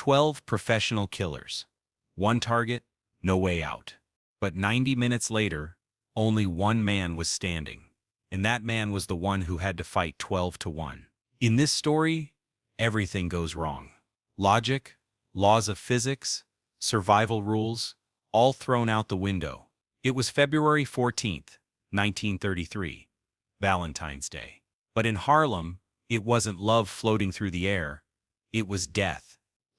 12 professional killers. One target, no way out. But 90 minutes later, only one man was standing. And that man was the one who had to fight 12 to 1. In this story, everything goes wrong. Logic, laws of physics, survival rules, all thrown out the window. It was February 14th, 1933, Valentine's Day. But in Harlem, it wasn't love floating through the air, it was death.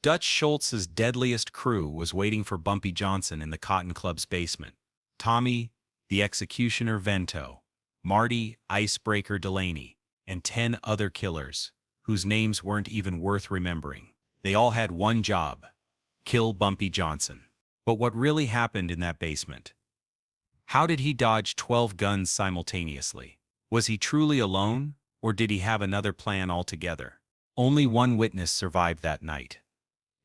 Dutch Schultz's deadliest crew was waiting for Bumpy Johnson in the Cotton Club's basement. Tommy, the executioner Vento, Marty, Icebreaker Delaney, and 10 other killers, whose names weren't even worth remembering. They all had one job: kill Bumpy Johnson. But what really happened in that basement? How did he dodge 12 guns simultaneously? Was he truly alone, or did he have another plan altogether? Only one witness survived that night.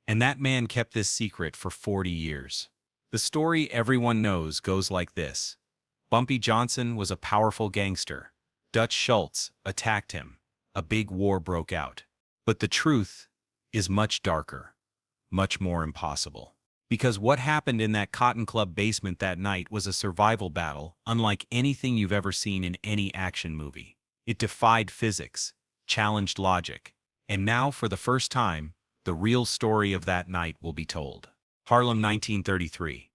And that man kept this secret for 40 years. The story everyone knows goes like this. Bumpy Johnson was a powerful gangster. Dutch Schultz attacked him. A big war broke out. But the truth is much darker, much more impossible. Because what happened in that Cotton Club basement that night was a survival battle unlike anything you've ever seen in any action movie. It defied physics, challenged logic, and now, for the first time, the real story of that night will be told. Harlem 1933.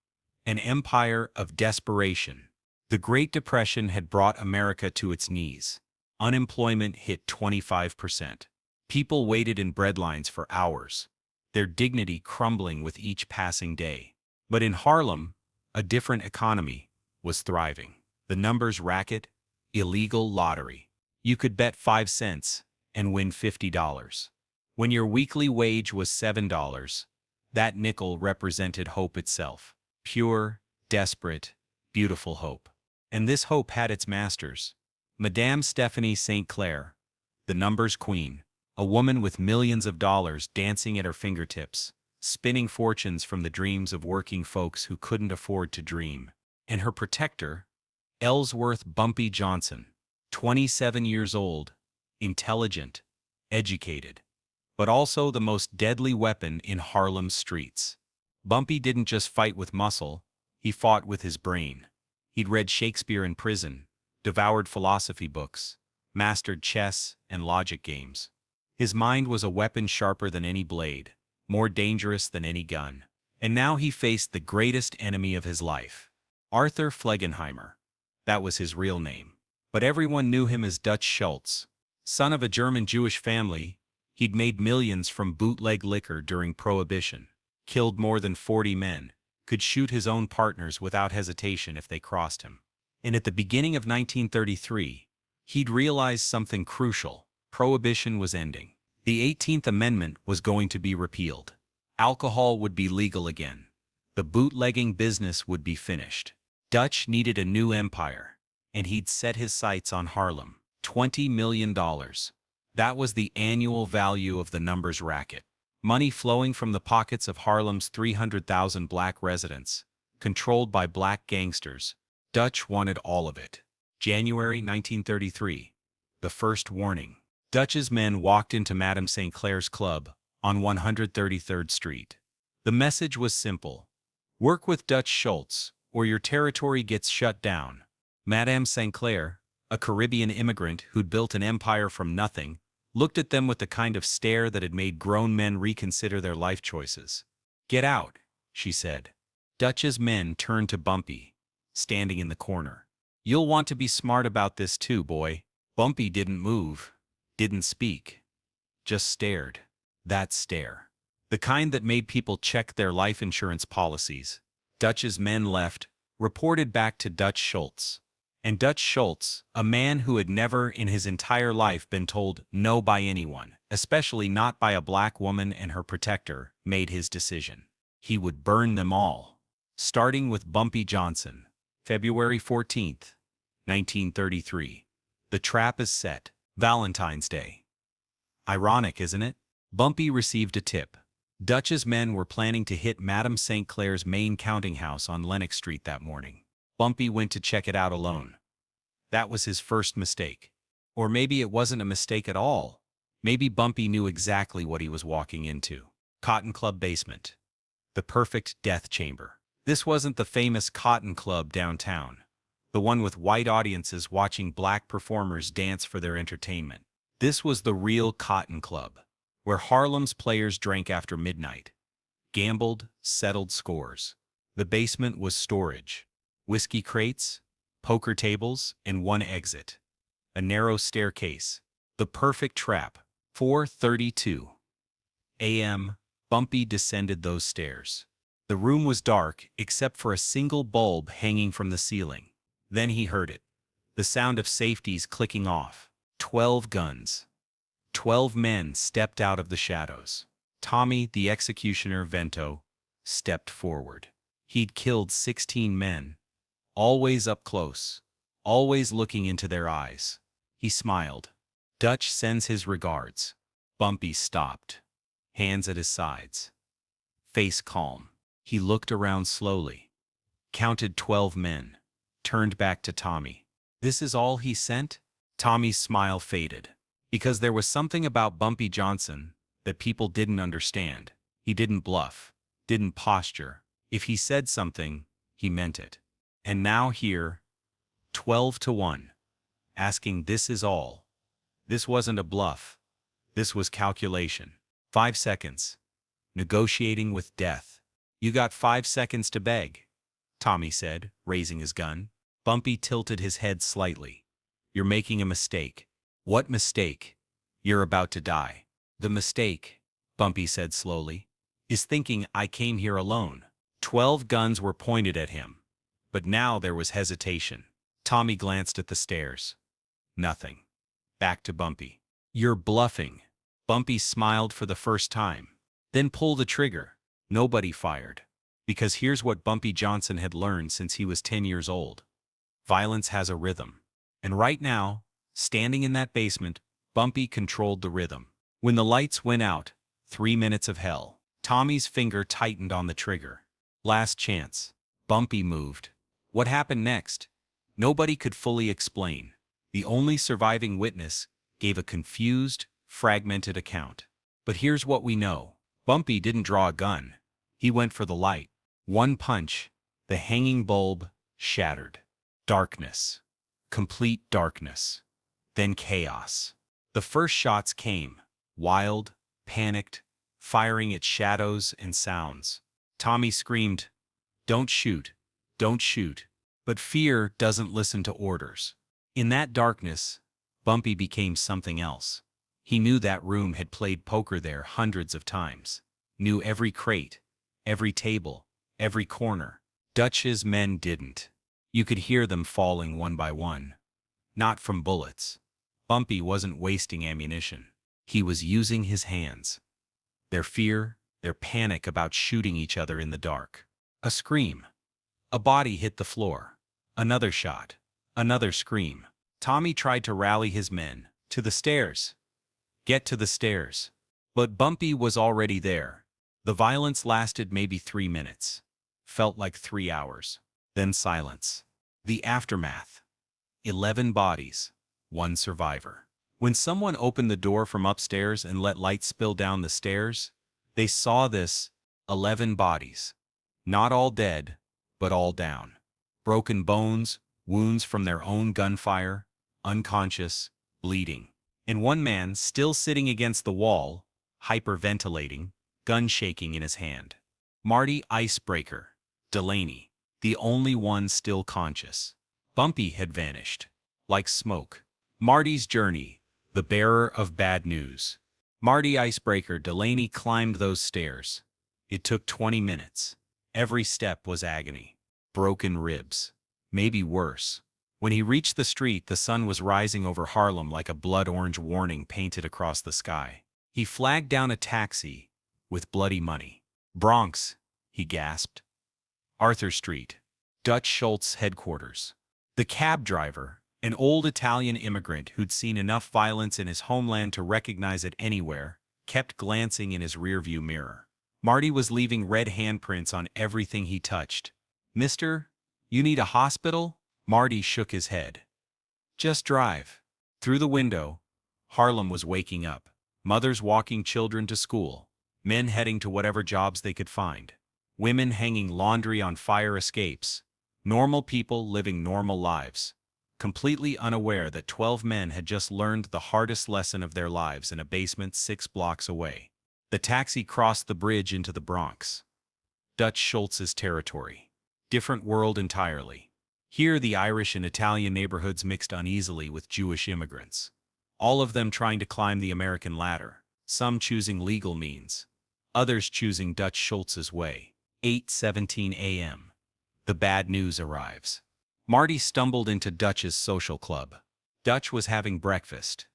An empire of desperation. The Great Depression had brought America to its knees. Unemployment hit 25%. People waited in breadlines for hours, their dignity crumbling with each passing day. But in Harlem, a different economy was thriving. The numbers racket, illegal lottery. You could bet 5 cents and win $50. When your weekly wage was $7, that nickel represented hope itself. Pure, desperate, beautiful hope. And this hope had its masters. Madame Stephanie St. Clair, the numbers queen, a woman with millions of dollars dancing at her fingertips, spinning fortunes from the dreams of working folks who couldn't afford to dream. And her protector, Ellsworth Bumpy Johnson, 27 years old, intelligent, educated, but also the most deadly weapon in Harlem's streets. Bumpy didn't just fight with muscle, he fought with his brain. He'd read Shakespeare in prison, devoured philosophy books, mastered chess and logic games. His mind was a weapon sharper than any blade, more dangerous than any gun. And now he faced the greatest enemy of his life. Arthur Flegenheimer. That was his real name. But everyone knew him as Dutch Schultz. Son of a German-Jewish family, he'd made millions from bootleg liquor during Prohibition, killed more than 40 men, could shoot his own partners without hesitation if they crossed him. And at the beginning of 1933, he'd realized something crucial. Prohibition was ending. The 18th Amendment was going to be repealed. Alcohol would be legal again. The bootlegging business would be finished. Dutch needed a new empire, and he'd set his sights on Harlem. $20 million. That was the annual value of the numbers racket. Money flowing from the pockets of Harlem's 300,000 black residents, controlled by black gangsters. Dutch wanted all of it. January 1933. The first warning. Dutch's men walked into Madame St. Clair's club on 133rd Street. The message was simple. Work with Dutch Schultz, or your territory gets shut down. Madame St. Clair, a Caribbean immigrant who'd built an empire from nothing, looked at them with the kind of stare that had made grown men reconsider their life choices. "Get out," she said. Dutch's men turned to Bumpy, standing in the corner. "You'll want to be smart about this too, boy." Bumpy didn't move, didn't speak, just stared. That stare. The kind that made people check their life insurance policies. Dutch's men left, reported back to Dutch Schultz. And Dutch Schultz, a man who had never in his entire life been told no by anyone, especially not by a black woman and her protector, made his decision. He would burn them all. Starting with Bumpy Johnson. February 14th, 1933. The trap is set. Valentine's Day. Ironic, isn't it? Bumpy received a tip. Dutch's men were planning to hit Madame St. Clair's main counting house on Lenox Street that morning. Bumpy went to check it out alone. That was his first mistake. Or maybe it wasn't a mistake at all. Maybe Bumpy knew exactly what he was walking into. Cotton Club basement. The perfect death chamber. This wasn't the famous Cotton Club downtown, the one with white audiences watching black performers dance for their entertainment. This was the real Cotton Club, where Harlem's players drank after midnight, gambled, settled scores. The basement was storage, whiskey crates, poker tables, and one exit. A narrow staircase. The perfect trap. 4:32 a.m. Bumpy descended those stairs. The room was dark except for a single bulb hanging from the ceiling. Then he heard it. The sound of safeties clicking off. 12 guns. 12 men stepped out of the shadows. Tommy, the executioner Vento, stepped forward. He'd killed 16 men, always up close, always looking into their eyes. He smiled. Dutch sends his regards. Bumpy stopped, hands at his sides. Face calm. He looked around slowly, counted 12 men, turned back to Tommy. This is all he sent? Tommy's smile faded, because there was something about Bumpy Johnson that people didn't understand. He didn't bluff, didn't posture. If he said something, he meant it. And now here, 12-1, asking this is all. This wasn't a bluff. This was calculation. 5 seconds. Negotiating with death. You got 5 seconds to beg, Tommy said, raising his gun. Bumpy tilted his head slightly. You're making a mistake. What mistake? You're about to die. The mistake, Bumpy said slowly, is thinking I came here alone. 12 guns were pointed at him, but now there was hesitation. Tommy glanced at the stairs. Nothing. Back to Bumpy. You're bluffing. Bumpy smiled for the first time. Then pull the trigger. Nobody fired. Because here's what Bumpy Johnson had learned since he was 10 years old. Violence has a rhythm. And right now, standing in that basement, Bumpy controlled the rhythm. When the lights went out, 3 minutes of hell. Tommy's finger tightened on the trigger. Last chance. Bumpy moved. What happened next? Nobody could fully explain. The only surviving witness gave a confused, fragmented account. But here's what we know. Bumpy didn't draw a gun. He went for the light. One punch. The hanging bulb shattered. Darkness. Complete darkness. Then chaos. The first shots came. Wild, panicked, firing at shadows and sounds. Tommy screamed, "Don't shoot, don't shoot." But fear doesn't listen to orders. In that darkness, Bumpy became something else. He knew that room had played poker there hundreds of times. Knew every crate, every table, every corner. Dutch's men didn't. You could hear them falling one by one. Not from bullets. Bumpy wasn't wasting ammunition. He was using his hands. Their fear, their panic about shooting each other in the dark. A scream. A body hit the floor. Another shot. Another scream. Tommy tried to rally his men. To the stairs. Get to the stairs. But Bumpy was already there. The violence lasted maybe 3 minutes. Felt like 3 hours. Then silence. The aftermath. 11 bodies. 1 survivor. When someone opened the door from upstairs and let light spill down the stairs, they saw this: 11 bodies. Not all dead, but all down. Broken bones, wounds from their own gunfire, unconscious, bleeding. And one man still sitting against the wall, hyperventilating, gun shaking in his hand. Marty Icebreaker Delaney, the only one still conscious. Bumpy had vanished. Like smoke. Marty's journey, the bearer of bad news. Marty Icebreaker Delaney climbed those stairs. It took 20 minutes. Every step was agony. Broken ribs. Maybe worse. When he reached the street, the sun was rising over Harlem like a blood-orange warning painted across the sky. He flagged down a taxi with bloody money. Bronx, he gasped. Arthur Street. Dutch Schultz headquarters. The cab driver, an old Italian immigrant who'd seen enough violence in his homeland to recognize it anywhere, kept glancing in his rearview mirror. Marty was leaving red handprints on everything he touched. "Mister, you need a hospital?" Marty shook his head. "Just drive." Through the window, Harlem was waking up. Mothers walking children to school. Men heading to whatever jobs they could find. Women hanging laundry on fire escapes. Normal people living normal lives. Completely unaware that 12 men had just learned the hardest lesson of their lives in a basement 6 blocks away. The taxi crossed the bridge into the Bronx. Dutch Schultz's territory. Different world entirely. Here the Irish and Italian neighborhoods mixed uneasily with Jewish immigrants. All of them trying to climb the American ladder, some choosing legal means, others choosing Dutch Schultz's way. 8:17 a.m. The bad news arrives. Marty stumbled into Dutch's social club. Dutch was having breakfast.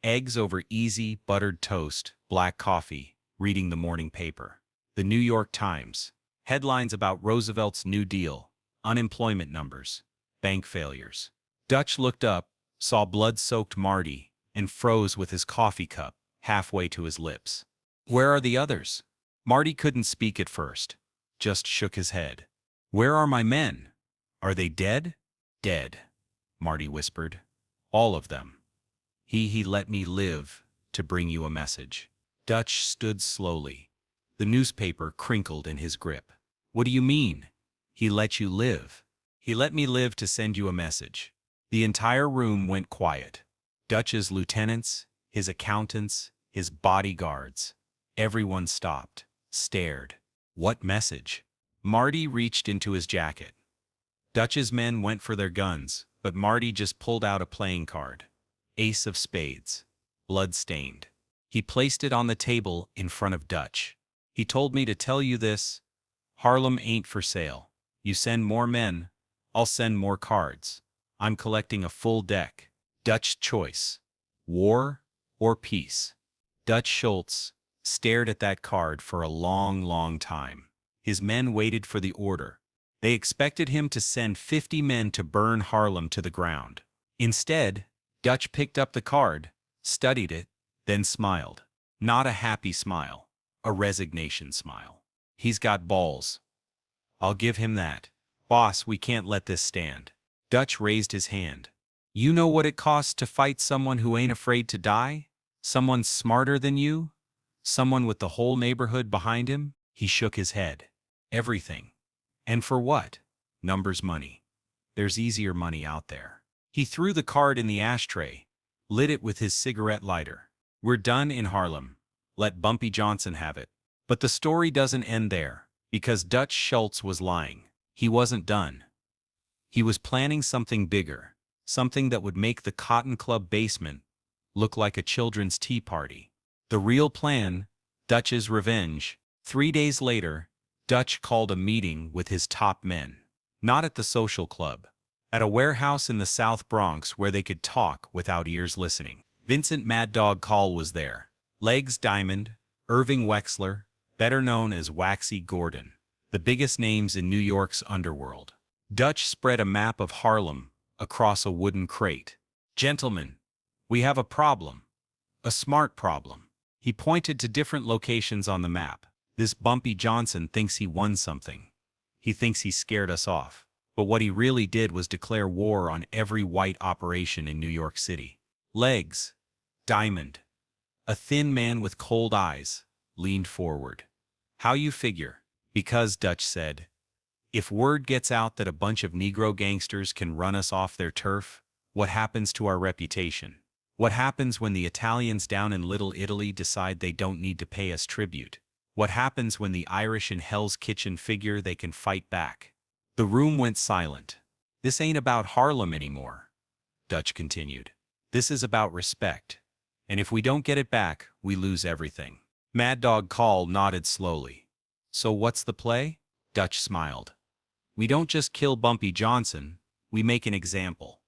Eggs over easy, buttered toast, black coffee, reading the morning paper. The New York Times. Headlines about Roosevelt's New Deal, unemployment numbers, bank failures. Dutch looked up, saw blood-soaked Marty, and froze with his coffee cup halfway to his lips. Where are the others? Marty couldn't speak at first, just shook his head. Where are my men? Are they dead? Dead, Marty whispered. All of them. He let me live to bring you a message. Dutch stood slowly. The newspaper crinkled in his grip. What do you mean? He let you live. He let me live to send you a message. The entire room went quiet. Dutch's lieutenants, his accountants, his bodyguards. Everyone stopped, stared. What message? Marty reached into his jacket. Dutch's men went for their guns, but Marty just pulled out a playing card. Ace of spades. Blood-stained. He placed it on the table in front of Dutch. He told me to tell you this. Harlem ain't for sale. You send more men, I'll send more cards. I'm collecting a full deck. Dutch choice. War or peace? Dutch Schultz stared at that card for a long, long time. His men waited for the order. They expected him to send 50 men to burn Harlem to the ground. Instead, Dutch picked up the card, studied it, then smiled. Not a happy smile. A resignation smile. He's got balls. I'll give him that. Boss, we can't let this stand. Dutch raised his hand. You know what it costs to fight someone who ain't afraid to die? Someone smarter than you? Someone with the whole neighborhood behind him? He shook his head. Everything. And for what? Numbers money. There's easier money out there. He threw the card in the ashtray, lit it with his cigarette lighter. We're done in Harlem. Let Bumpy Johnson have it. But the story doesn't end there, because Dutch Schultz was lying. He wasn't done. He was planning something bigger, something that would make the Cotton Club basement look like a children's tea party. The real plan, Dutch's revenge. 3 days later, Dutch called a meeting with his top men. Not at the social club. At a warehouse in the South Bronx where they could talk without ears listening. Vincent Mad Dog Call was there. Legs Diamond, Irving Wexler, better known as Waxy Gordon. The biggest names in New York's underworld. Dutch spread a map of Harlem across a wooden crate. Gentlemen, we have a problem. A smart problem. He pointed to different locations on the map. This Bumpy Johnson thinks he won something. He thinks he scared us off. But what he really did was declare war on every white operation in New York City. Legs, Diamond, a thin man with cold eyes, leaned forward. How you figure? Because, Dutch said, if word gets out that a bunch of Negro gangsters can run us off their turf, what happens to our reputation? What happens when the Italians down in Little Italy decide they don't need to pay us tribute? What happens when the Irish in Hell's Kitchen figure they can fight back? The room went silent. This ain't about Harlem anymore, Dutch continued. This is about respect. And if we don't get it back, we lose everything. Mad Dog Call nodded slowly. So what's the play? Dutch smiled. We don't just kill Bumpy Johnson, we make an example.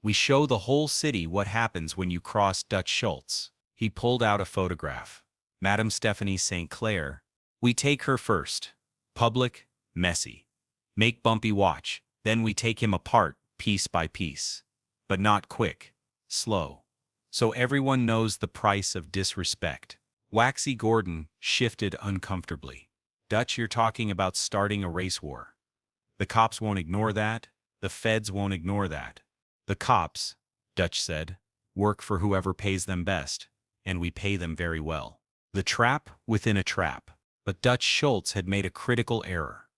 We show the whole city what happens when you cross Dutch Schultz. He pulled out a photograph. Madame Stephanie St. Clair. We take her first. Public, messy. Make Bumpy watch, then we take him apart, piece by piece. But not quick. Slow. So everyone knows the price of disrespect. Waxy Gordon shifted uncomfortably. Dutch, you're talking about starting a race war. The cops won't ignore that. The feds won't ignore that. The cops, Dutch said, work for whoever pays them best, and we pay them very well. The trap within a trap. But Dutch Schultz had made a critical error,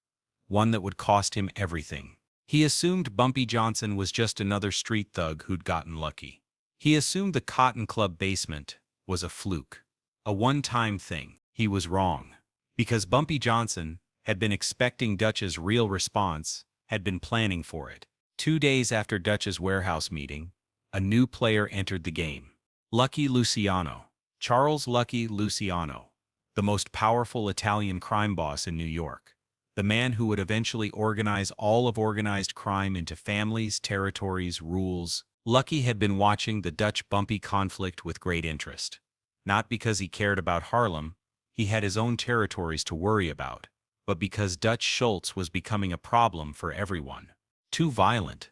one that would cost him everything. He assumed Bumpy Johnson was just another street thug who'd gotten lucky. He assumed the Cotton Club basement was a fluke, a one-time thing. He was wrong. Because Bumpy Johnson had been expecting Dutch's real response, had been planning for it. 2 days after Dutch's warehouse meeting, a new player entered the game. Lucky Luciano. Charles Lucky Luciano, the most powerful Italian crime boss in New York. The man who would eventually organize all of organized crime into families, territories, rules. Lucky had been watching the Dutch-Bumpy conflict with great interest. Not because he cared about Harlem, he had his own territories to worry about, but because Dutch Schultz was becoming a problem for everyone. Too violent,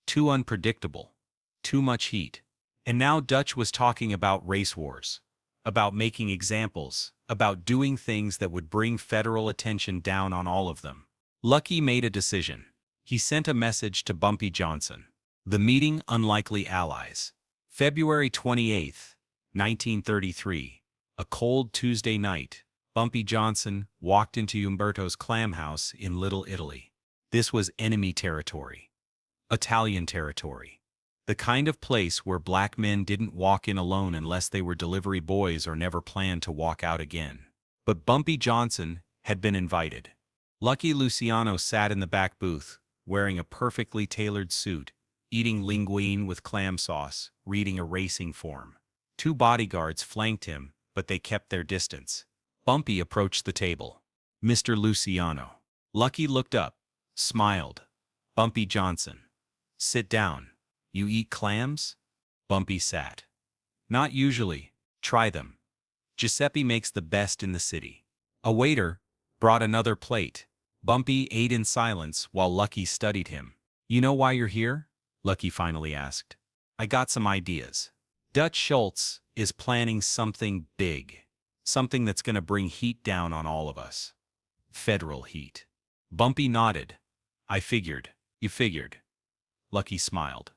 too unpredictable, too much heat. And now Dutch was talking about race wars, about making examples, about doing things that would bring federal attention down on all of them. Lucky made a decision. He sent a message to Bumpy Johnson. The meeting unlikely allies. February 28, 1933. A cold Tuesday night, Bumpy Johnson walked into Umberto's clam house in Little Italy. This was enemy territory. Italian territory. The kind of place where black men didn't walk in alone unless they were delivery boys or never planned to walk out again. But Bumpy Johnson had been invited. Lucky Luciano sat in the back booth, wearing a perfectly tailored suit, eating linguine with clam sauce, reading a racing form. 2 bodyguards flanked him, but they kept their distance. Bumpy approached the table. "Mr. Luciano." Lucky looked up, smiled. "Bumpy Johnson. Sit down. You eat clams?" Bumpy sat. "Not usually. Try them. Giuseppe makes the best in the city." A waiter brought another plate. Bumpy ate in silence while Lucky studied him. "You know why you're here?" Lucky finally asked. "I got some ideas. Dutch Schultz is planning something big. Something that's gonna bring heat down on all of us. Federal heat." Bumpy nodded. "I figured. You figured." Lucky smiled.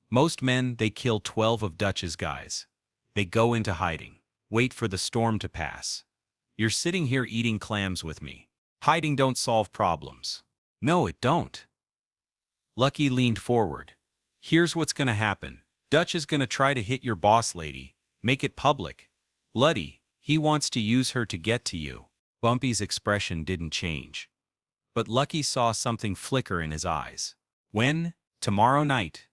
"Most men, they kill 12 of Dutch's guys. They go into hiding. Wait for the storm to pass. You're sitting here eating clams with me. Hiding don't solve problems." "No, it don't." Lucky leaned forward. "Here's what's gonna happen. Dutch is gonna try to hit your boss lady, make it public. Bloody, he wants to use her to get to you." Bumpy's expression didn't change. But Lucky saw something flicker in his eyes. "When?" "Tomorrow night.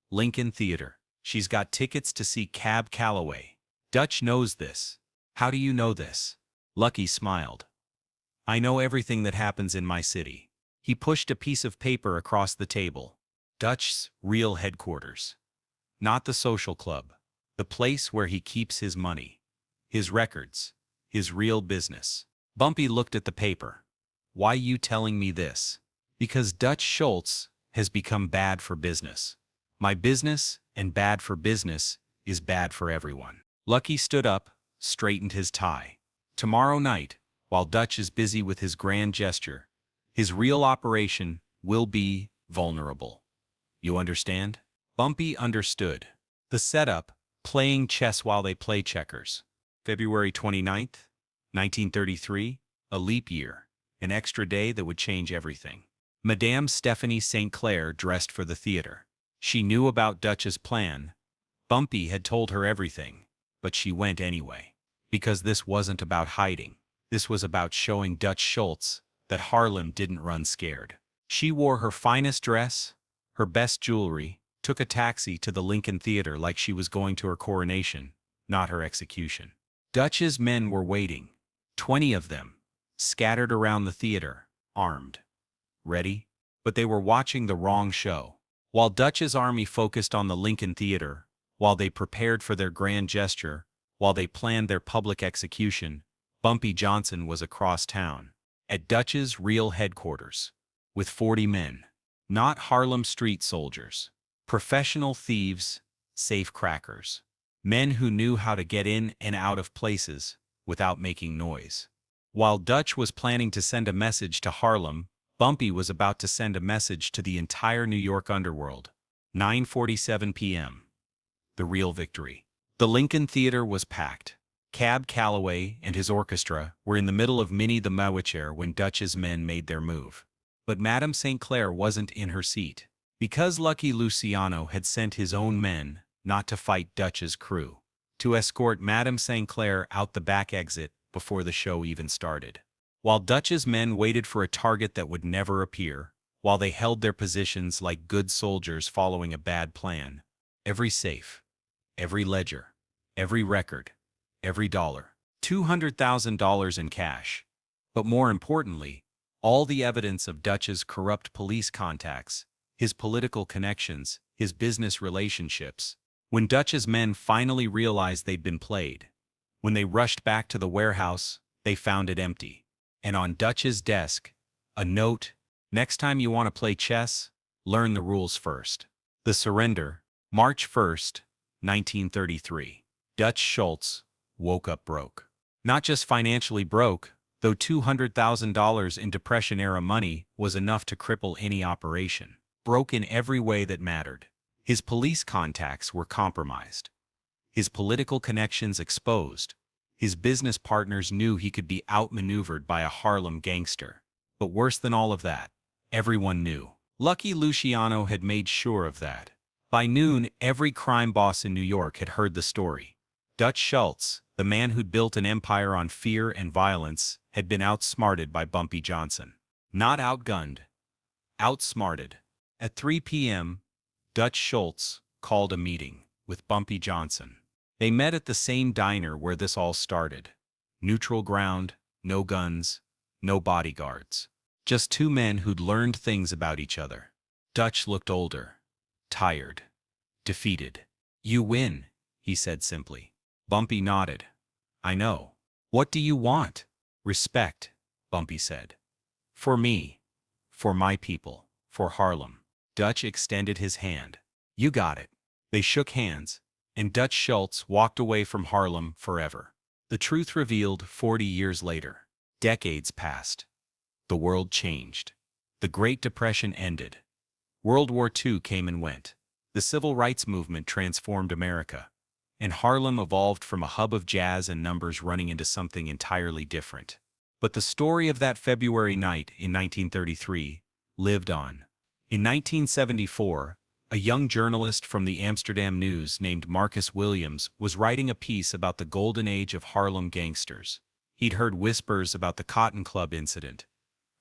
Lincoln Theater. She's got tickets to see Cab Calloway. Dutch knows this." "How do you know this?" Lucky smiled. "I know everything that happens in my city." He pushed a piece of paper across the table. "Dutch's real headquarters. Not the social club. The place where he keeps his money. His records. His real business." Bumpy looked at the paper. "Why you telling me this?" "Because Dutch Schultz has become bad for business. My business and bad for business is bad for everyone." Lucky stood up, straightened his tie. "Tomorrow night, while Dutch is busy with his grand gesture, his real operation will be vulnerable. You understand?" Bumpy understood. The setup, playing chess while they play checkers. February 29th, 1933, a leap year, an extra day that would change everything. Madame Stephanie St. Clair dressed for the theater. She knew about Dutch's plan. Bumpy had told her everything, but she went anyway. Because this wasn't about hiding. This was about showing Dutch Schultz that Harlem didn't run scared. She wore her finest dress, her best jewelry, took a taxi to the Lincoln Theater like she was going to her coronation, not her execution. Dutch's men were waiting, 20 of them, scattered around the theater, armed. Ready? But they were watching the wrong show. While Dutch's army focused on the Lincoln Theater, while they prepared for their grand gesture, while they planned their public execution, Bumpy Johnson was across town, at Dutch's real headquarters, with 40 men. Not Harlem street soldiers. Professional thieves, safe crackers. Men who knew how to get in and out of places without making noise. While Dutch was planning to send a message to Harlem, Bumpy was about to send a message to the entire New York underworld. 9:47 p.m. The real victory. The Lincoln Theater was packed. Cab Calloway and his orchestra were in the middle of Minnie the Moucher when Dutch's men made their move. But Madame St. Clair wasn't in her seat. Because Lucky Luciano had sent his own men, not to fight Dutch's crew, to escort Madame St. Clair out the back exit before the show even started. While Dutch's men waited for a target that would never appear, while they held their positions like good soldiers following a bad plan, every safe, every ledger, every record, every dollar, $200,000 in cash. But more importantly, all the evidence of Dutch's corrupt police contacts, his political connections, his business relationships. When Dutch's men finally realized they'd been played, when they rushed back to the warehouse, they found it empty. And on Dutch's desk, a note: "Next time you want to play chess, learn the rules first." The surrender, March 1st, 1933. Dutch Schultz woke up broke. Not just financially broke, though $200,000 in Depression-era money was enough to cripple any operation. Broke in every way that mattered. His police contacts were compromised. His political connections exposed. His business partners knew he could be outmaneuvered by a Harlem gangster. But worse than all of that, everyone knew. Lucky Luciano had made sure of that. By noon, every crime boss in New York had heard the story. Dutch Schultz, the man who'd built an empire on fear and violence, had been outsmarted by Bumpy Johnson. Not outgunned, outsmarted. At 3 p.m., Dutch Schultz called a meeting with Bumpy Johnson. They met at the same diner where this all started. Neutral ground, no guns, no bodyguards. Just two men who'd learned things about each other. Dutch looked older, tired, defeated. "You win," he said simply. Bumpy nodded. "I know. What do you want?" "Respect," Bumpy said. "For me. For my people. For Harlem." Dutch extended his hand. "You got it." They shook hands, and Dutch Schultz walked away from Harlem forever. The truth revealed 40 years later. Decades passed. The world changed. The Great Depression ended. World War II came and went. The Civil Rights Movement transformed America. And Harlem evolved from a hub of jazz and numbers running into something entirely different. But the story of that February night in 1933 lived on. In 1974, a young journalist from the Amsterdam News named Marcus Williams was writing a piece about the golden age of Harlem gangsters. He'd heard whispers about the Cotton Club incident,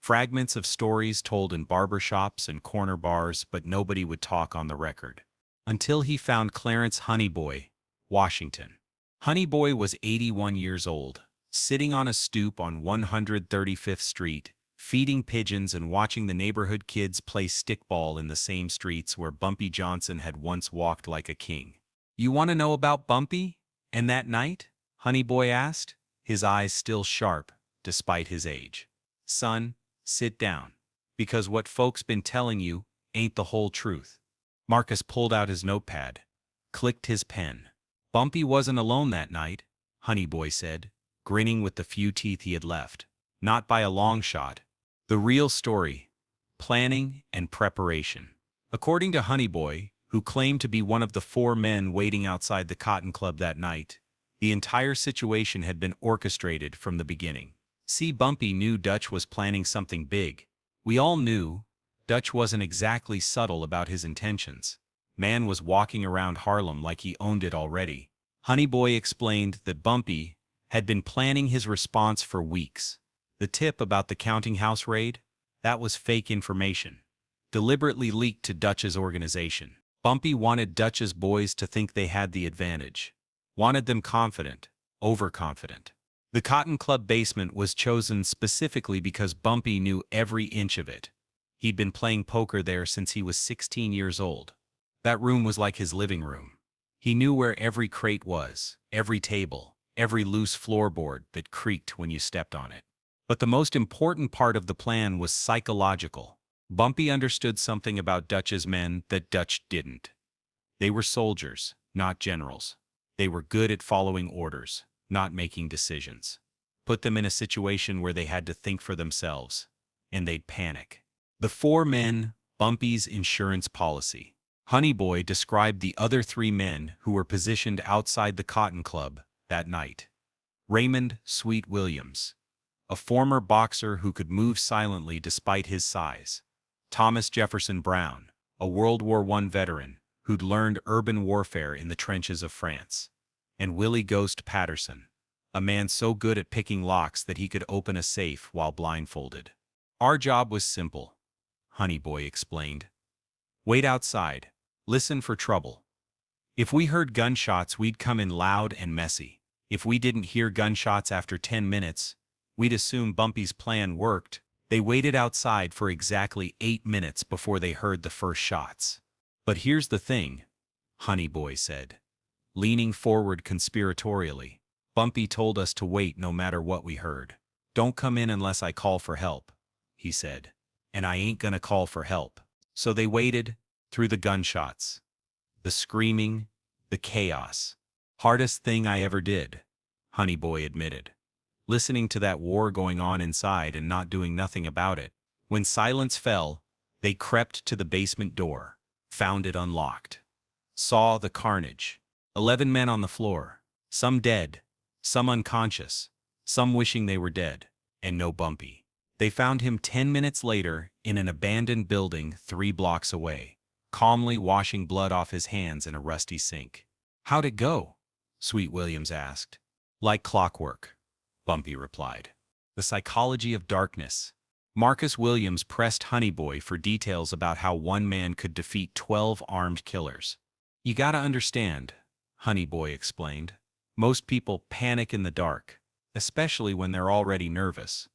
fragments of stories told in barbershops and corner bars, but nobody would talk on the record. Until he found Clarence Honeyboy, Washington. Honeyboy was 81 years old, sitting on a stoop on 135th Street, feeding pigeons and watching the neighborhood kids play stickball in the same streets where Bumpy Johnson had once walked like a king. "You want to know about Bumpy and that night?" Honeyboy asked, his eyes still sharp despite his age. "Son, sit down. Because what folks been telling you ain't the whole truth." Marcus pulled out his notepad, clicked his pen. "Bumpy wasn't alone that night," Honeyboy said, grinning with the few teeth he had left. "Not by a long shot. The real story: planning and preparation." According to Honeyboy, who claimed to be one of the 4 men waiting outside the Cotton Club that night, the entire situation had been orchestrated from the beginning. See, Bumpy knew Dutch was planning something big. We all knew. Dutch wasn't exactly subtle about his intentions. Man was walking around Harlem like he owned it already. Honeyboy explained that Bumpy had been planning his response for weeks. The tip about the counting house raid? That was fake information, deliberately leaked to Dutch's organization. Bumpy wanted Dutch's boys to think they had the advantage. Wanted them confident, overconfident. The Cotton Club basement was chosen specifically because Bumpy knew every inch of it. He'd been playing poker there since he was 16 years old. That room was like his living room. He knew where every crate was, every table, every loose floorboard that creaked when you stepped on it. But the most important part of the plan was psychological. Bumpy understood something about Dutch's men that Dutch didn't. They were soldiers, not generals. They were good at following orders, not making decisions. Put them in a situation where they had to think for themselves, and they'd panic. The 4 men, Bumpy's insurance policy. Honeyboy described the other 3 men who were positioned outside the Cotton Club that night. Raymond "Sweet" Williams, a former boxer who could move silently despite his size. Thomas Jefferson Brown, a World War I veteran who'd learned urban warfare in the trenches of France. And Willie "Ghost" Patterson, a man so good at picking locks that he could open a safe while blindfolded. Our job was simple, Honey Boy explained. Wait outside, listen for trouble. If we heard gunshots, we'd come in loud and messy. If we didn't hear gunshots after 10 minutes, we'd assume Bumpy's plan worked. They waited outside for exactly 8 minutes before they heard the first shots. But here's the thing, Honey Boy said, leaning forward conspiratorially. Bumpy told us to wait no matter what we heard. Don't come in unless I call for help, he said. And I ain't gonna call for help. So they waited, through the gunshots, the screaming, the chaos. Hardest thing I ever did, Honey Boy admitted. Listening to that war going on inside and not doing nothing about it. When silence fell, they crept to the basement door, found it unlocked. Saw the carnage. 11 men on the floor, some dead, some unconscious, some wishing they were dead, and no Bumpy. They found him 10 minutes later in an abandoned building 3 blocks away, calmly washing blood off his hands in a rusty sink. How'd it go? Sweet Williams asked. Like clockwork, Bumpy replied. The psychology of darkness. Marcus Williams pressed Honey Boy for details about how one man could defeat 12 armed killers. You gotta understand, Honey Boy explained. Most people panic in the dark, especially when they're already nervous.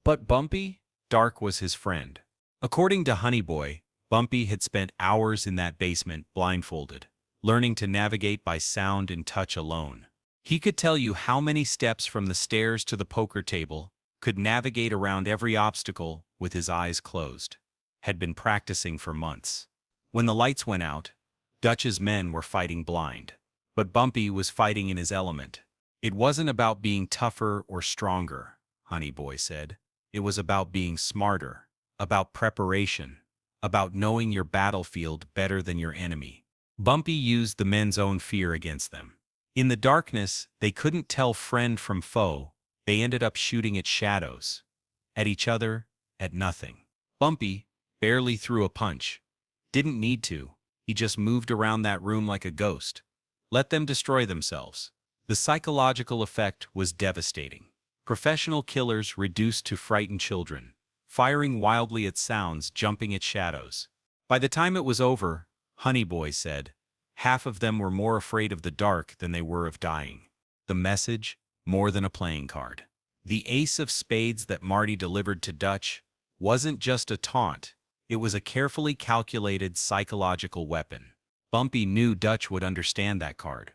But Bumpy? Dark was his friend. According to Honey Boy, Bumpy had spent hours in that basement blindfolded, learning to navigate by sound and touch alone. He could tell you how many steps from the stairs to the poker table, could navigate around every obstacle with his eyes closed. Had been practicing for months. When the lights went out, Dutch's men were fighting blind. But Bumpy was fighting in his element. It wasn't about being tougher or stronger, Honey Boy said. It was about being smarter, about preparation, about knowing your battlefield better than your enemy. Bumpy used the men's own fear against them. In the darkness, they couldn't tell friend from foe. They ended up shooting at shadows, at each other, at nothing. Bumpy barely threw a punch. Didn't need to. He just moved around that room like a ghost. Let them destroy themselves. The psychological effect was devastating. Professional killers reduced to frightened children, firing wildly at sounds, jumping at shadows. By the time it was over, Honey Boy said, half of them were more afraid of the dark than they were of dying. The message, more than a playing card. The ace of spades that Marty delivered to Dutch wasn't just a taunt, it was a carefully calculated psychological weapon. Bumpy knew Dutch would understand that card.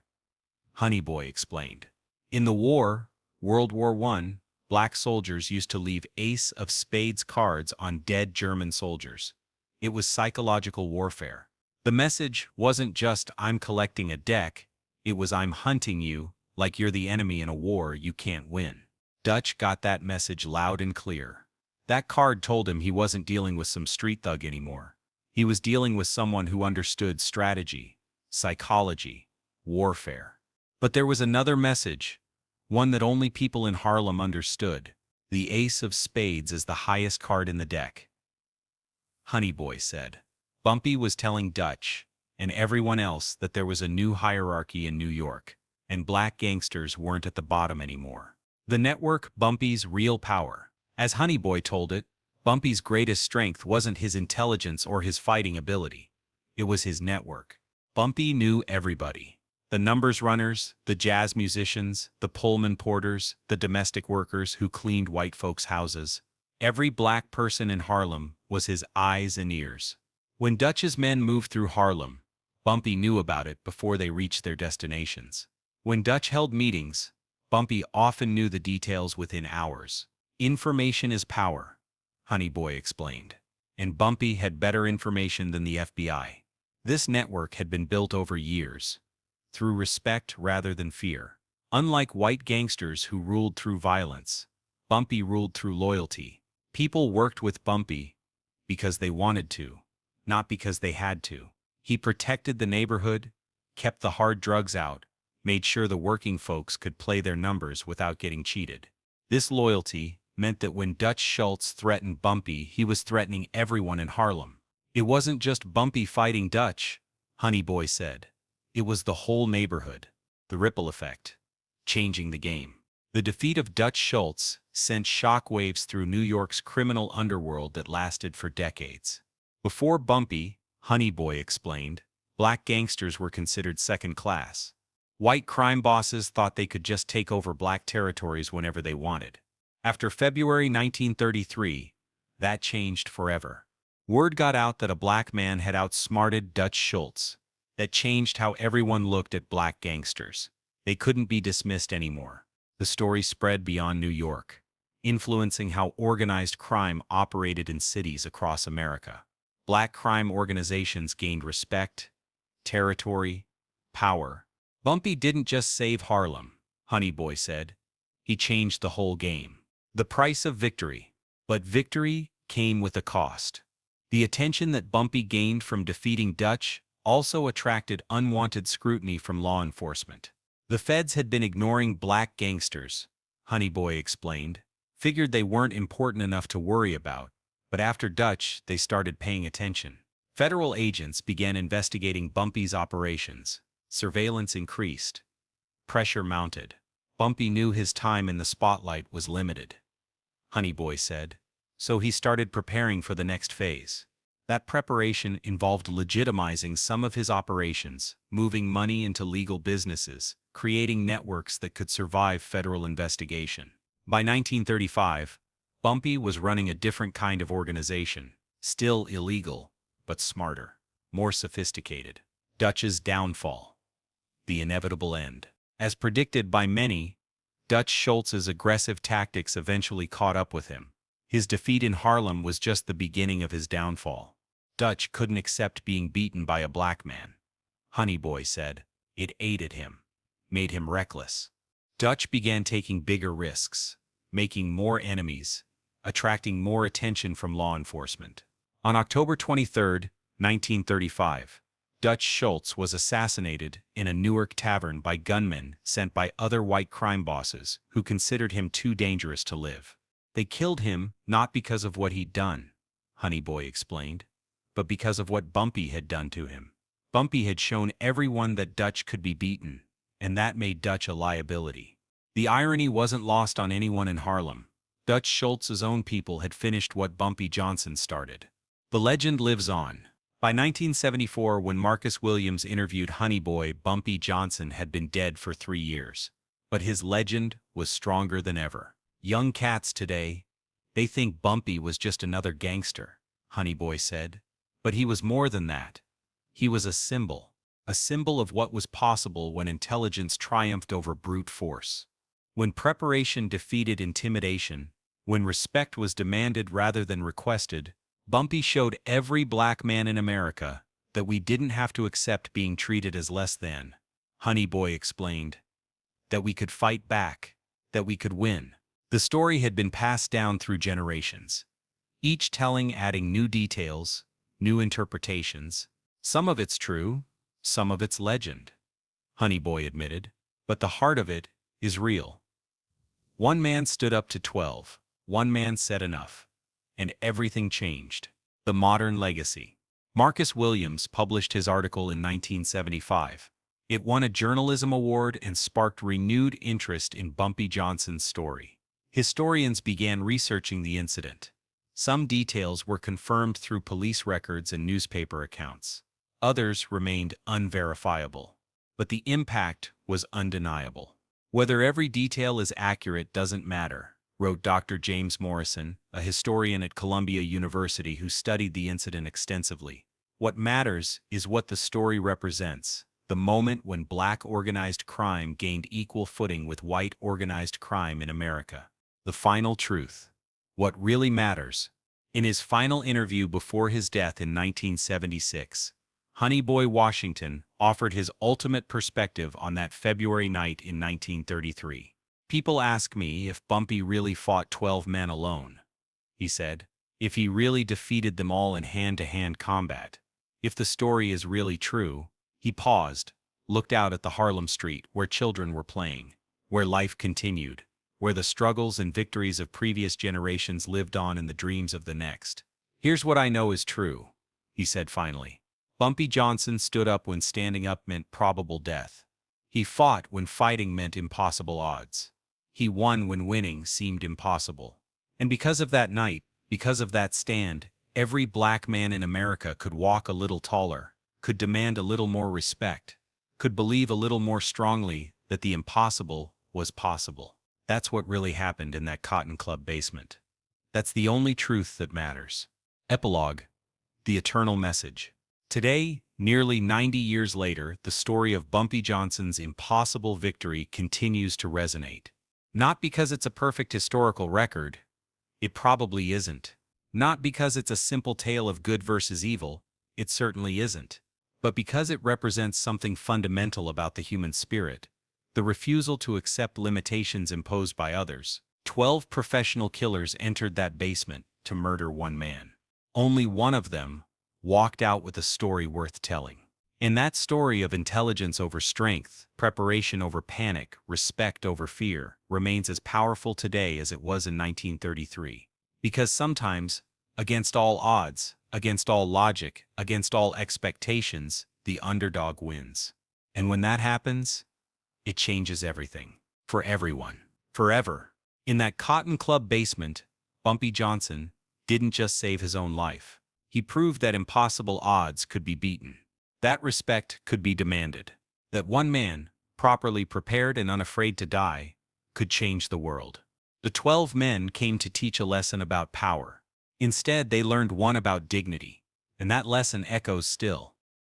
Honey Boy explained. In the war, World War I, black soldiers used to leave ace of spades cards on dead German soldiers. It was psychological warfare. The message wasn't just I'm collecting a deck, it was I'm hunting you like you're the enemy in a war you can't win. Dutch got that message loud and clear. That card told him he wasn't dealing with some street thug anymore. He was dealing with someone who understood strategy, psychology, warfare. But there was another message, one that only people in Harlem understood. The ace of spades is the highest card in the deck. Honey Boy said. Bumpy was telling Dutch and everyone else that there was a new hierarchy in New York, and black gangsters weren't at the bottom anymore. The network, Bumpy's real power. As Honey Boy told it, Bumpy's greatest strength wasn't his intelligence or his fighting ability. It was his network. Bumpy knew everybody. The numbers runners, the jazz musicians, the Pullman porters, the domestic workers who cleaned white folks' houses. Every black person in Harlem was his eyes and ears. When Dutch's men moved through Harlem, Bumpy knew about it before they reached their destinations. When Dutch held meetings, Bumpy often knew the details within hours. Information is power, Honey Boy explained. And Bumpy had better information than the FBI. This network had been built over years, through respect rather than fear. Unlike white gangsters who ruled through violence, Bumpy ruled through loyalty. People worked with Bumpy because they wanted to, not because they had to. He protected the neighborhood, kept the hard drugs out, made sure the working folks could play their numbers without getting cheated. This loyalty meant that when Dutch Schultz threatened Bumpy, he was threatening everyone in Harlem. It wasn't just Bumpy fighting Dutch, Honey Boy said. It was the whole neighborhood. The ripple effect. Changing the game. The defeat of Dutch Schultz sent shockwaves through New York's criminal underworld that lasted for decades. Before Bumpy, Honey Boy explained, black gangsters were considered second class. White crime bosses thought they could just take over black territories whenever they wanted. After February 1933, that changed forever. Word got out that a black man had outsmarted Dutch Schultz. That changed how everyone looked at black gangsters. They couldn't be dismissed anymore. The story spread beyond New York, influencing how organized crime operated in cities across America. Black crime organizations gained respect, territory, power. Bumpy didn't just save Harlem, Honey Boy said. He changed the whole game. The price of victory. But victory came with a cost. The attention that Bumpy gained from defeating Dutch also attracted unwanted scrutiny from law enforcement. The feds had been ignoring black gangsters, Honey Boy explained, figured they weren't important enough to worry about, but after Dutch, they started paying attention. Federal agents began investigating Bumpy's operations. Surveillance increased. Pressure mounted. Bumpy knew his time in the spotlight was limited, Honey Boy said, so he started preparing for the next phase. That preparation involved legitimizing some of his operations, moving money into legal businesses, creating networks that could survive federal investigation. By 1935, Bumpy was running a different kind of organization, still illegal, but smarter, more sophisticated. Dutch's downfall. The inevitable end. As predicted by many, Dutch Schultz's aggressive tactics eventually caught up with him. His defeat in Harlem was just the beginning of his downfall. Dutch couldn't accept being beaten by a black man, Honey Boy said. It aided him, made him reckless. Dutch began taking bigger risks, making more enemies, attracting more attention from law enforcement. On October 23, 1935, Dutch Schultz was assassinated in a Newark tavern by gunmen sent by other white crime bosses who considered him too dangerous to live. They killed him not because of what he'd done, Honey Boy explained, but because of what Bumpy had done to him. Bumpy had shown everyone that Dutch could be beaten, and that made Dutch a liability. The irony wasn't lost on anyone in Harlem. Dutch Schultz's own people had finished what Bumpy Johnson started. The legend lives on. By 1974, when Marcus Williams interviewed Honey Boy, Bumpy Johnson had been dead for 3 years. But his legend was stronger than ever. Young cats today, they think Bumpy was just another gangster, Honey Boy said. But he was more than that. He was a symbol of what was possible when intelligence triumphed over brute force. When preparation defeated intimidation, when respect was demanded rather than requested, Bumpy showed every black man in America that we didn't have to accept being treated as less than, Honey Boy explained. That we could fight back, that we could win. The story had been passed down through generations, each telling adding new details, new interpretations. Some of it's true, some of it's legend, Honey Boy admitted, but the heart of it is real. One man stood up to 12, one man said enough, and everything changed. The modern legacy. Marcus Williams published his article in 1975. It won a journalism award and sparked renewed interest in Bumpy Johnson's story. Historians began researching the incident. Some details were confirmed through police records and newspaper accounts. Others remained unverifiable. But the impact was undeniable. Whether every detail is accurate doesn't matter, wrote Dr. James Morrison, a historian at Columbia University who studied the incident extensively. What matters is what the story represents, the moment when black organized crime gained equal footing with white organized crime in America. The final truth. What really matters. In his final interview before his death in 1976, Honey Boy Washington offered his ultimate perspective on that February night in 1933. People ask me if Bumpy really fought 12 men alone, he said, if he really defeated them all in hand-to-hand combat. If the story is really true. He paused, looked out at the Harlem street where children were playing, where life continued, where the struggles and victories of previous generations lived on in the dreams of the next. "Here's what I know is true," he said finally. Bumpy Johnson stood up when standing up meant probable death. He fought when fighting meant impossible odds. He won when winning seemed impossible. And because of that night, because of that stand, every black man in America could walk a little taller, could demand a little more respect, could believe a little more strongly that the impossible was possible. That's what really happened in that Cotton Club basement. That's the only truth that matters. Epilogue. The eternal message. Today, nearly 90 years later, the story of Bumpy Johnson's impossible victory continues to resonate. Not because it's a perfect historical record. It probably isn't. Not because it's a simple tale of good versus evil. It certainly isn't. But because it represents something fundamental about the human spirit. The refusal to accept limitations imposed by others. 12 professional killers entered that basement to murder one man. Only one of them walked out with a story worth telling. And that story of intelligence over strength, preparation over panic, respect over fear, remains as powerful today as it was in 1933. Because sometimes, against all odds, against all logic, against all expectations, the underdog wins. And when that happens, it changes everything. For everyone. Forever. In that Cotton Club basement, Bumpy Johnson didn't just save his own life. He proved that impossible odds could be beaten. That respect could be demanded. That one man, properly prepared and unafraid to die, could change the world. The 12 men came to teach a lesson about power. Instead, they learned one about dignity. And that lesson echoes still.